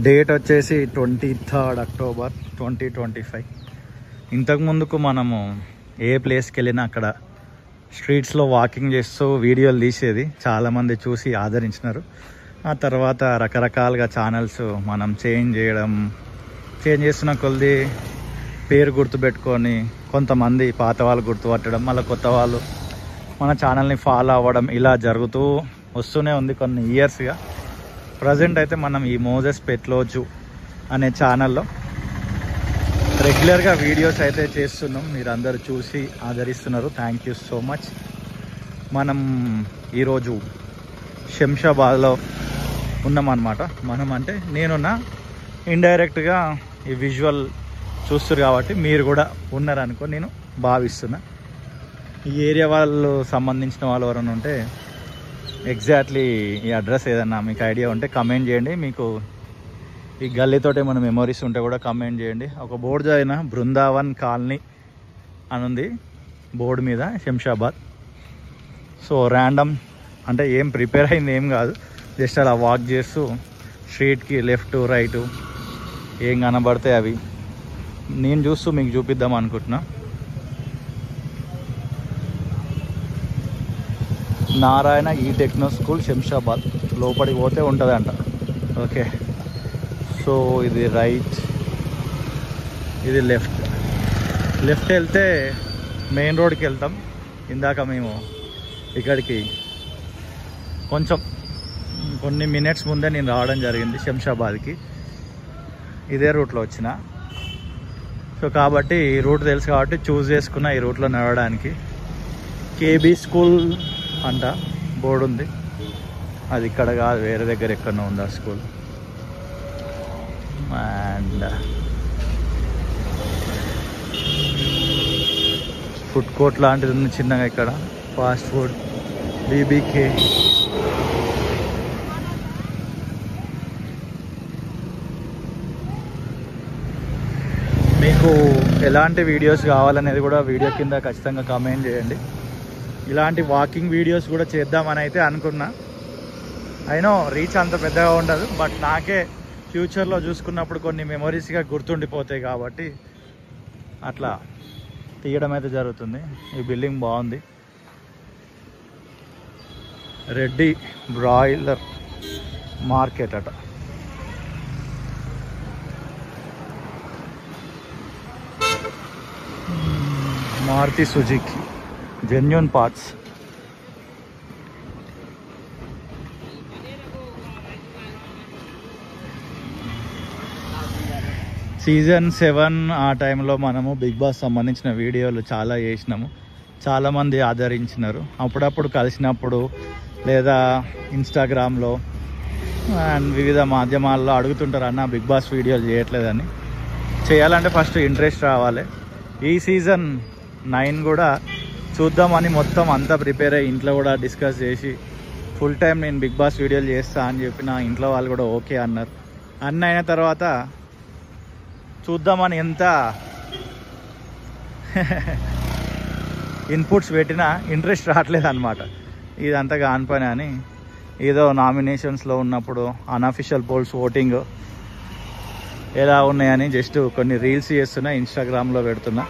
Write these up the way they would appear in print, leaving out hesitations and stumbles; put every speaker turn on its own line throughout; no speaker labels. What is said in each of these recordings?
Date వచ్చేసి 23rd October 2025. ఇంతకు ముందుకు మనము ఏ ప్లేస్కి వెళ్ళినా అక్కడ స్ట్రీట్స్లో వాకింగ్ చేస్తూ వీడియోలు తీసేది, చాలామంది చూసి ఆదరించినారు. ఆ తర్వాత రకరకాలుగా ఛానల్స్ మనం చేంజ్ చేస్తున్న కొద్ది పేరు గుర్తుపెట్టుకొని కొంతమంది పాత వాళ్ళు గుర్తుపట్టడం, మళ్ళీ కొత్త వాళ్ళు మన ఛానల్ని ఫాలో అవ్వడం, ఇలా జరుగుతూ వస్తూనే ఉంది కొన్ని ఇయర్స్గా. ప్రజెంట్ అయితే మనం ఈ మోజెస్ పెట్లోజు అనే ఛానల్లో రెగ్యులర్గా వీడియోస్ అయితే చేస్తున్నాం. మీరు అందరూ చూసి ఆదరిస్తున్నారు, థ్యాంక్ యూ సో మచ్. మనం ఈరోజు శంషాబాద్లో ఉన్నామన్నమాట. మనం అంటే నేనున్నా, ఇండైరెక్ట్గా ఈ విజువల్ చూస్తారు కాబట్టి మీరు కూడా ఉన్నారనుకో నేను భావిస్తున్నా. ఈ ఏరియా వాళ్ళు సంబంధించిన వాళ్ళు ఎవరైనా ఉంటే ఎగ్జాక్ట్లీ ఈ అడ్రస్ ఏదన్నా మీకు ఐడియా ఉంటే కమెంట్ చేయండి. మీకు ఈ గల్లీతోటి ఏమైనా మెమరీస్ ఉంటే కూడా కమెంట్ చేయండి. ఒక బోర్డు అయిన బృందావన్ కాలనీ అని ఉంది బోర్డు మీద, శంషాబాద్. సో ర్యాండమ్ అంటే ఏం ప్రిపేర్ అయింది ఏం కాదు, జస్ట్ అలా వాక్ చేస్తూ స్ట్రీట్కి లెఫ్ట్ రైటు ఏం కనబడితే అవి నేను చూస్తూ మీకు చూపిద్దాం అనుకుంటున్నా. నారాయణ ఈ టెక్నో స్కూల్ శంషాబాద్, లోపలికి పోతే ఉంటుందంట. ఓకే, సో ఇది రైట్, ఇది లెఫ్ట్ వెళ్తే మెయిన్ రోడ్కి వెళ్తాం. ఇందాక మేము ఇక్కడికి కొన్ని మినిట్స్ ముందే నేను రావడం జరిగింది శంషాబాద్కి, ఇదే రూట్లో వచ్చిన. సో కాబట్టి ఈ రూట్ తెలుసు కాబట్టి చూస్ చేసుకున్న ఈ రూట్లో నడవడానికి. కేబీ స్కూల్ అంట బోర్డు ఉంది, అది ఇక్కడ కాదు, వేరే దగ్గర ఎక్కడో ఉంది ఆ స్కూల్. అండ్ ఫుడ్ కోర్ట్ లాంటిది ఉంది చిన్నగా ఇక్కడ, ఫాస్ట్ ఫుడ్, బీబీకే. మీకు ఎలాంటి వీడియోస్ కావాలనేది కూడా వీడియో కింద ఖచ్చితంగా కామెంట్ చేయండి. ఇలాంటి వాకింగ్ వీడియోస్ కూడా చేద్దామని అయితే అనుకున్నా. అయినో రీచ్ అంత పెద్దగా ఉండదు, బట్ నాకే ఫ్యూచర్లో చూసుకున్నప్పుడు కొన్ని మెమొరీస్గా గుర్తుండిపోతాయి కాబట్టి అట్లా తీయడం అయితే జరుగుతుంది. ఈ బిల్డింగ్ బాగుంది, రెడ్డి బ్రాయిలర్ మార్కెట్ అట. Maruti Suzuki genuine parts. Season 7 ఆ టైంలో మనము బిగ్ బాస్ సంబంధించిన వీడియోలు చాలా చేసినాము, చాలామంది ఆదరించినారు. అప్పుడప్పుడు కలిసినప్పుడు లేదా ఇన్స్టాగ్రామ్లో అండ్ వివిధ మాధ్యమాల్లో అడుగుతుంటారు, అన్న బిగ్ బాస్ వీడియోలు చేయట్లేదని. చేయాలంటే ఫస్ట్ ఇంట్రెస్ట్ రావాలి. ఈ సీజన్ 9 కూడా చూద్దామని మొత్తం అంతా ప్రిపేర్ అయ్యి ఇంట్లో కూడా డిస్కస్ చేసి ఫుల్ టైం నేను బిగ్ బాస్ వీడియోలు చేస్తా అని చెప్పిన ఇంట్లో వాళ్ళు కూడా ఓకే అన్నారు. అన్నీ అయిన తర్వాత చూద్దామని ఎంత ఇన్పుట్స్ పెట్టినా ఇంట్రెస్ట్ రావట్లేదు అనమాట. ఇదంతా కాని పని అని ఏదో నామినేషన్స్లో ఉన్నప్పుడు అన్అఫిషియల్ పోల్స్ ఓటింగ్ ఎలా ఉన్నాయని జస్ట్ కొన్ని రీల్స్ చేస్తున్నా, ఇన్స్టాగ్రామ్లో పెడుతున్నా,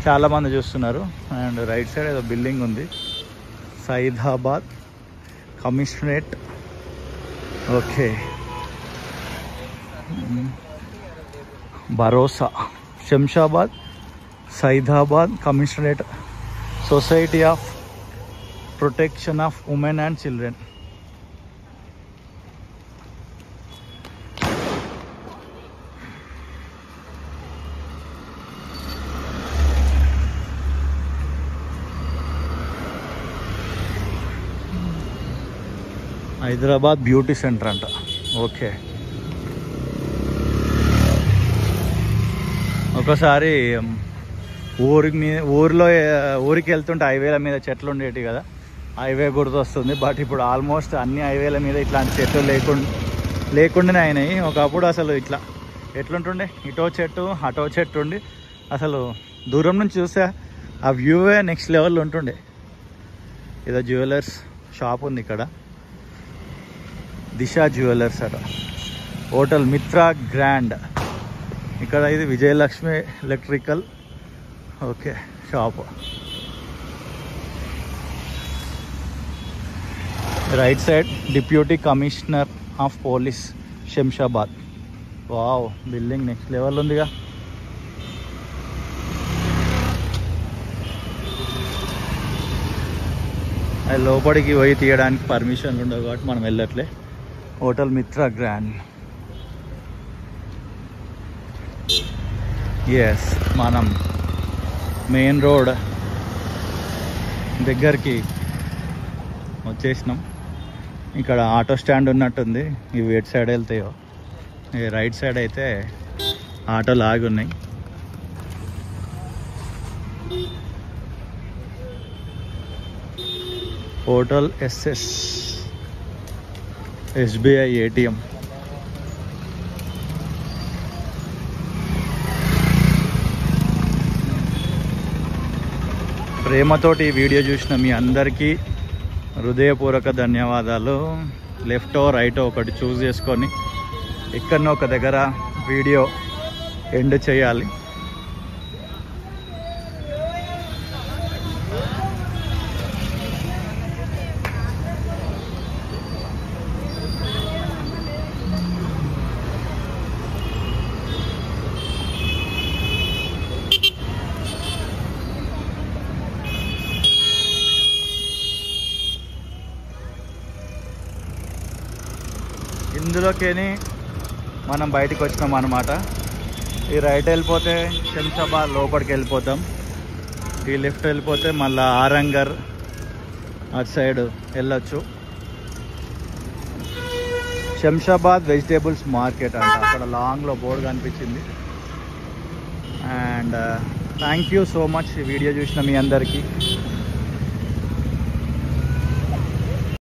చాలామంది చూస్తున్నారు. అండ్ రైట్ సైడ్ ఏదో బిల్డింగ్ ఉంది, Saidabad commissionerate. Okay, Bharosa Shamshabad Saidabad commissionerate society of protection of women and children. Hyderabad beauty centre అంట. ఓకే, ఒకసారి ఊరికి వెళ్తుంటే హైవేల మీద చెట్లు ఉండేవి కదా, హైవే గుర్తొస్తుంది. బట్ ఇప్పుడు ఆల్మోస్ట్ అన్ని హైవేల మీద ఇట్లాంటి చెట్లు లేకుండానే అయినాయి. ఒకప్పుడు అసలు ఇట్లా ఎట్లుంటుండే, ఇటో చెట్టు అటో చెట్టు ఉండి అసలు దూరం నుంచి చూస్తే ఆ వ్యూవే నెక్స్ట్ లెవెల్లో ఉంటుండే. ఏదో జ్యువెలర్స్ షాప్ ఉంది ఇక్కడ, దిశ జ్యువెలర్స్ అట. Hotel Mitra grand. ఇక్కడ ఇది Vijayalakshmi electrical okay shop. Right side deputy commissioner of police Shamshabad. Wow, building next level ఉందిగా. అది లోపలికి పోయి తీయడానికి పర్మిషన్లు ఉండవు కాబట్టి మనం వెళ్ళట్లే. Hotel Mitra grand. ఎస్, మనం మెయిన్ రోడ్ దగ్గరికి వచ్చేసినాం. ఇక్కడ ఆటో స్టాండ్ ఉన్నట్టుంది. ఇవి ఎటు సైడ్ వెళ్తాయో. ఈ రైట్ సైడ్ అయితే ఆటోలు ఆగి ఉన్నాయి. Hotel SS, SBI ATM. ప్రేమతోటి ఈ వీడియో చూసిన మీ అందరికీ హృదయపూర్వక ధన్యవాదాలు. లెఫ్టో రైటో ఒకటి చూస్ చేసుకొని ఎక్కడనో ఒక దగ్గర వీడియో ఎండ్ చేయాలి. ఇందులోకేని మనం బయటికి వచ్చినాం అన్నమాట. ఈ రైట్ వెళ్ళిపోతే శంషాబాద్ లోపలికి వెళ్ళిపోతాం. ఈ లెఫ్ట్ వెళ్ళిపోతే మళ్ళీ ఆరంగర్ అటు సైడ్ వెళ్ళొచ్చు. శంషాబాద్ వెజిటేబుల్స్ మార్కెట్ అంట. అక్కడ లాంగ్లో బోర్డు కనిపించింది. And thank you so much ఈ వీడియో చూసిన మీ అందరికీ.